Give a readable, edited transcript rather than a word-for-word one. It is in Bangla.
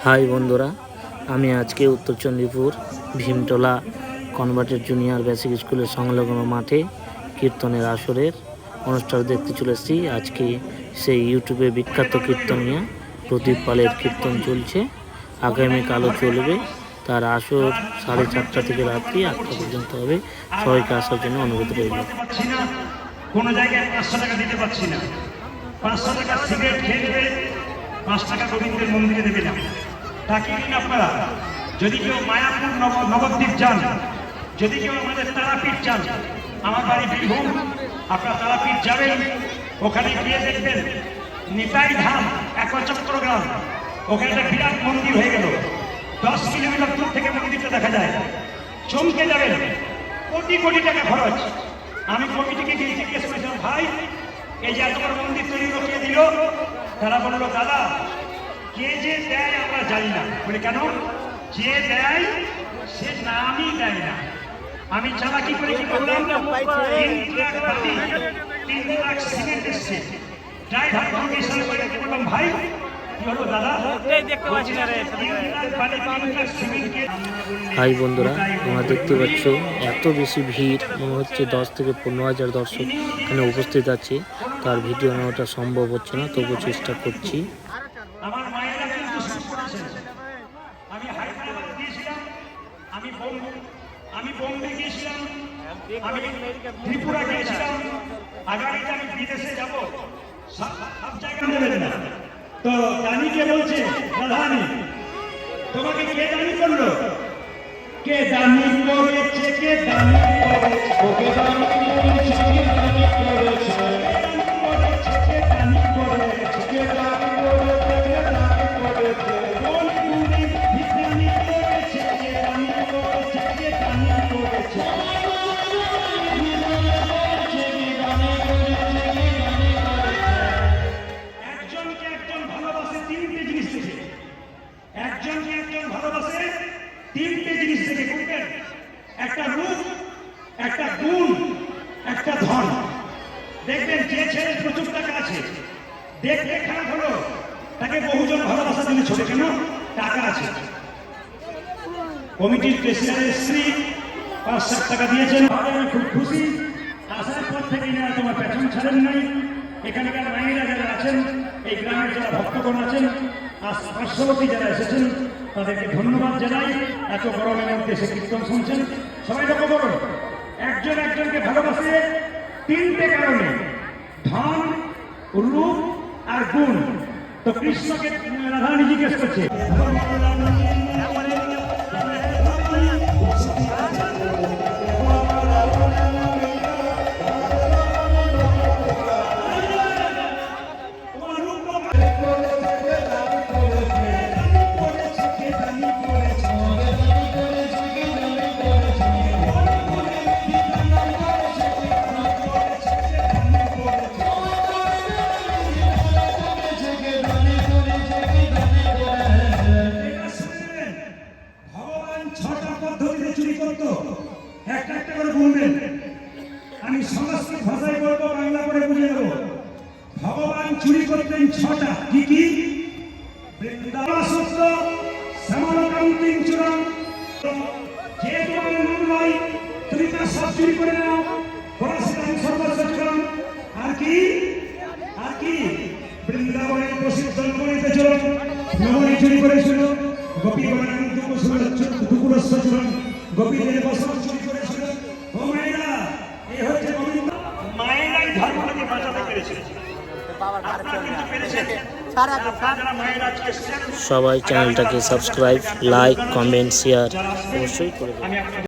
হাই বন্ধুরা, আমি আজকে উত্তর চণ্ডীপুর ভীমটোলা কনভার্টেড জুনিয়র বেসিক স্কুলের সংলগ্ন মাঠে কীর্তনের আসরের অনুষ্ঠান দেখতে চলেছি। আজকে সেই ইউটিউবে বিখ্যাত কীর্তনিয়া প্রদীপ পালের কীর্তন চলছে, আগামীকালও চলবে। তার আসর 4:30 থেকে রাত্রি 8টা পর্যন্ত হবে। সবাইকে আসার জন্য অনুরোধ রইল। কোনো জায়গায় 500 টাকা দিতে পারছি না, 500 টাকা সিগারেট খেয়ে দেবে, 5 টাকা গোবিন্দের মন্দিরে দেবে না। তাকে দিন আপনারা। যদি কেউ মায়াপুর নবদ্বীপ যান, যদি কেউ আমাদের তারাপীঠ যান, আমার বাড়ি বীরভূম, আপনারা তারাপীঠ যাবেন, ওখানে গিয়ে দেখবেন নিতাই ধাম একচক্র গ্রাম, ওখানে একটা বিরাট মন্দির হয়ে গেল। 10 কিলোমিটার দূর থেকে মন্দিরটা দেখা যায়, চমকে যাবেন। কোটি কোটি টাকা খরচ। আমি কমিটিকে গিয়ে জিজ্ঞেস করেছিলাম, ভাই এই যে এত বড় মন্দির তৈরি রকিয়ে দিল, তারা বললো দাদা কে যে দেয় আমরা জানি না। বলে কেন? যে দেয় সে নামই দেয় না। আমি চালাকি করে কি করলাম, 3 লাখ সিমেন্ট এসছে, ড্রাইভার কমিশন করে বললাম ভাই কি হলো দাদা, হাই বন্ধুরা, তোমরা দেখতে পাচ্ছ এত বেশি ভিড়, মনে হচ্ছে 10 থেকে 15,000 দর্শক এখানে উপস্থিত আছে। তার ভিডিও নেওয়াটা সম্ভব হচ্ছে না, তবু চেষ্টা করছি। আমার মায়েরা কিন্তু শুরু করেছেন। আমি হায়দ্রাবাদ গিয়েছিলাম, আমি বোম্বে গিয়েছিলাম, আমি ত্রিপুরা গিয়েছিলাম, আগামীতে আমি বিদেশে যাব, সব জায়গায় যাবেন না। তো দানিকে বলছে প্রধানী তোমাকে কে দানি করলো? কে দানি করেছে? কে দানি করেছে? ওকে দানি করেছে, কে দানি করেছে? কে দানি করেছে? কে দানি করেছে? কে দানি করেছে? কোন গুণী বিজ্ঞানী করেছে? কে দানি করেছে? কে দানি করেছে? একজনকে একজন ভালোবাসে 3টে জিনিস থেকে, একজনকে একজন ভালোবাসে 3টে জিনিস থেকে। কোনটা? একটা রূপ, একটা গুণ, একটা ধন। দেখবেন যে ছেলে প্রচুর টাকা আছে, দেখতে খারাপ হলো, তাকে বহুজন ভালোবাসা দিলে ছোট, কেন? টাকা আছে। কমিটির প্রেসিডেন্টের স্ত্রী 5-7 টাকা দিয়েছেন, আমি খুব খুশি। আসার পর থেকে এনারা তোমার পেছন ছাড়েন নাই। এখানকার মায়েরা যারা আছেন, এই গ্রামের যারা ভক্তগণ আছেন, পার্শ্ববর্তী যারা এসেছেন, তাদেরকে ধন্যবাদ জানাই। এত গরমের মধ্যে সে কীর্তন শুনছেন। সবাই লক্ষ্য করুন, একজন একজনকে ভালোবাসে 3টে কারণে, ধন, রূপ আর গুণ। তো কৃষ্ণকে রাধারানী জিজ্ঞেস করছে, একটা একটা করে বলবেন। আমি সংস্কৃত ভাষায় বলবো, বাংলা করে বুঝে দেবো। ভগবান চুরি করতেন 6টা। কি কি? বৃন্দাবন সত্য, শ্যামলকান্তিং চূড়াং। যে তোমার নাম নয় তুমি তার সব চুরি করে নাও। পরাশিতাং সর্বস্ব চূড়াং। আর কি? আর কি? বৃন্দাবনের প্রসিদ্ধ নবনীতে চূড়াং। নবনী চুরি করেছিল, গোপীগণাং দুকুলস্ব চূড়াং। গোপীদের বসন চুরি করেছিল। ও মায়েরা, এই হচ্ছে গোবিন্দ। মায়েরাই ধর্মটাকে বাঁচাতে পেরেছে। সবাই চ্যানেলটাকে সাবস্ক্রাইব, লাইক, কমেন্ট, শেয়ার অবশ্যই করে দেবেন।